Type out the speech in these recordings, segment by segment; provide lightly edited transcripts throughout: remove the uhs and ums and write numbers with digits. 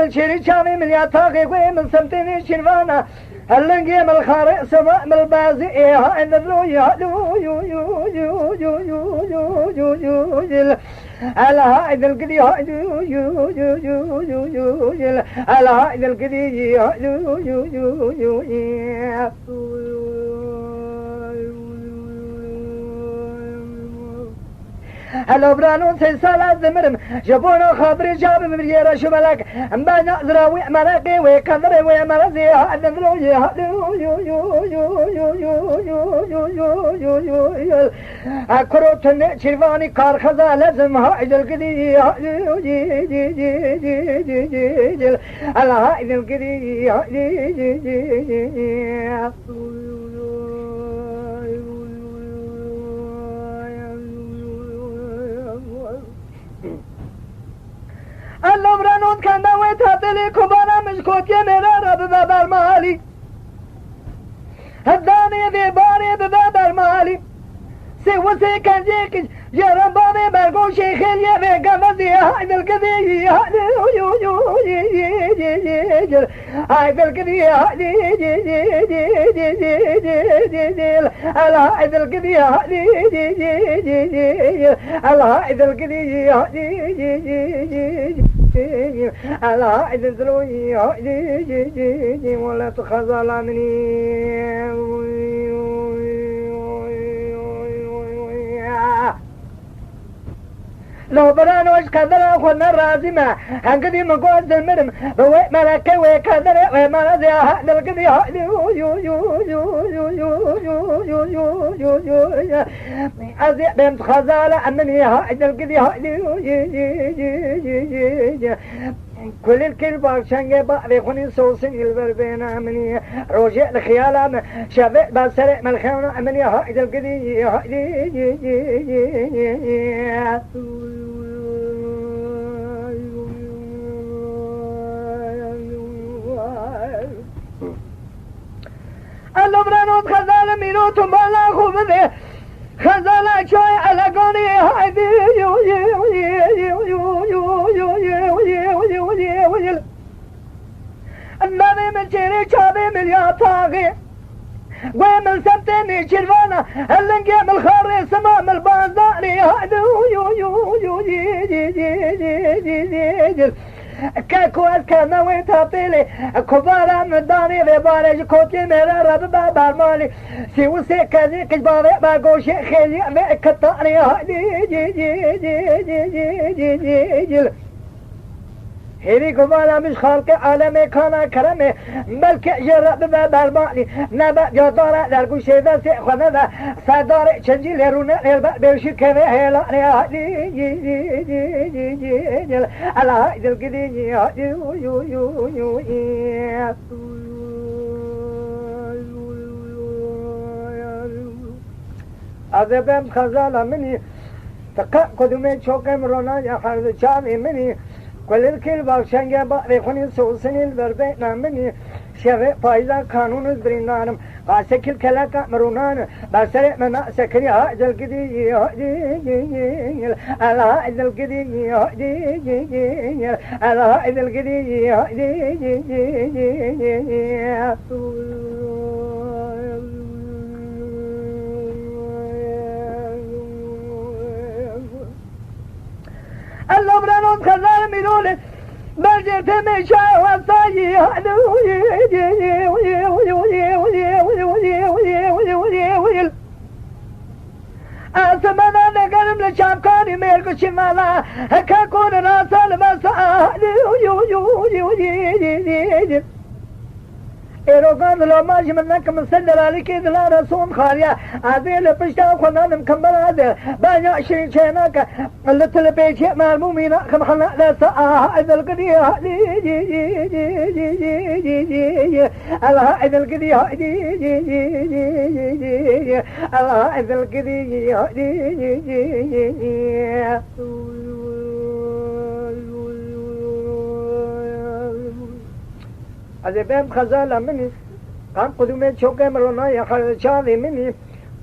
من شيري شامي من ياتاقي قوي من سمتني شنفانا هلنقي من الخارق سماء من البازي إيها إن ذلو يهدو يو يو يو يو يو يو يو يو يو على هايد القدي يو يو يو يو يو يو يو على هايد القدي يو يو يو يو يو هلو برانون سلسلة زمرم جبونا خاطري جاب مريرا شو ملك امبانا زراوي ملكي ويكندري ويمرزي هادن ذلو يو يو يو يو يو يو يو يو يو يو يو يو اكرو تنه شرفاني كار خزا لازم هايد القدي يو جي جي جي جي جي جي جي على هايد القدي يو جي جي جي جي الله برانون كان دويت هاتلي كبانا مشكوت يا مرارة ببابر مالي هداني ذي باري ببابر مالي سي كان جيك جرم بابي برقو شيخيل يا في قفزي هايد القذي هايد يو يو يو هايد القذي هايد هايد القذي هايد القذي على عيد الذروي ولا تخزل مني لو برانوش كذا خلنا رازمة هنقدي مقوز المرم بوي ملكي وكذا ومرزي هذا القدي يو يو يو يو يو يو يو يو يو يو يو أزي بنت خزالة أمني هذا القدي يو يو كل الكل باكشنجة باريخوني سوسن يلبر بينا أمني روجع الخيال شافع بسرع ملخونا أمني هذا القدي الله برانوت خزالة مينوتو مالا خوبه خزالة شوي على قوني هايدي يو يو يو يو يو يو يو يو يو يو النبي من شيري شابي من ياتاقي ومن سبتني شرفانا هلنقي من الخاري سما من البازاري هايدي يو يو يو يو كاكو أذكرنا ويتابيلي كبارا من داني في بارج كوتي ميرا رب بابار مالي سيو سيكازي كجباري باقوشي خيزي في كتاني هاي جي جي جي جي جي جي جي جي هيري كبارا مش خالق عالمي كانا كرمي ملك جرب بابار مالي نبا جدارا درقوشي دا سيخوانا دا ساداري چنجي لرونا لربا بيوشي كمي هيلاني هاي جي جي جي جي جي جي على هاي دل قدي يو يو يو يو أذبم خزالة مني تقا قدومي چوكي مرونا يا حرد شامي مني كل الكل باكشنجة باريخوني سوسني البربينا مني شفاء فايزا قانون البرينانم قاسكل كلاكا مرونان بسرع منا سكري هاجل قدي على هاجل قدي على هاجل قدي الله برانوت خزال مينولي برجت مشا وصاي أسمعنا نقرم لشامكاني ميركو شمالا هكاكون راسل مسا إيروغان لو ماشي منك مسدر عليك إذا رسون خاريا هذه لبشتا خنان مكمل هذا بانيا عشرين شيناك اللي تلبيش مالمومينا خمخنا لا ساعة هذا القدي هذا القدي هذا القدي أذبهم خزالة مني كان قدومي شوكي مرونا يا خالد شاذي مني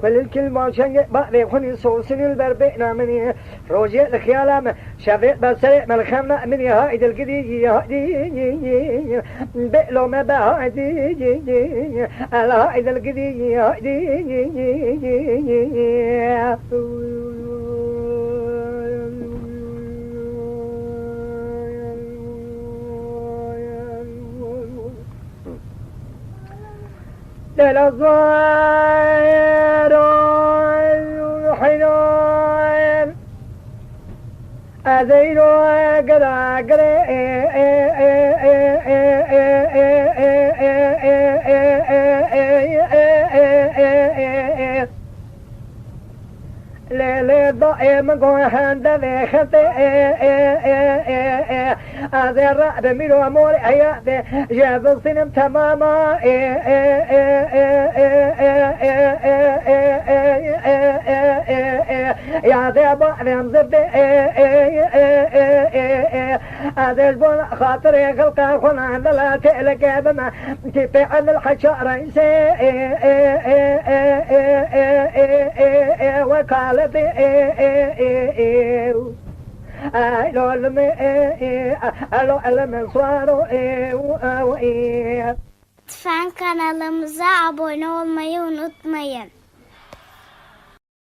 كل الكلمة شنق بعد خني صوصني البربئنا مني روجي الخيالة شفيت بسرع ملخمنا مني هايد القدي هايدي بئلو ما بهايدي الهايد القدي هايدي للظاهر حنان أزيل قدر ليلي ضائم قوهند ذيخت هذا الرعب ميلو أمور حياتي جاب الصنم تماما يا ذي بعض يمزد هذا البن خاطري خلقه خنا عند لا تلقى بما تفع الحشار وكالتي لو المن صاروا Lütfen kanalımıza abone olmayı unutmayın.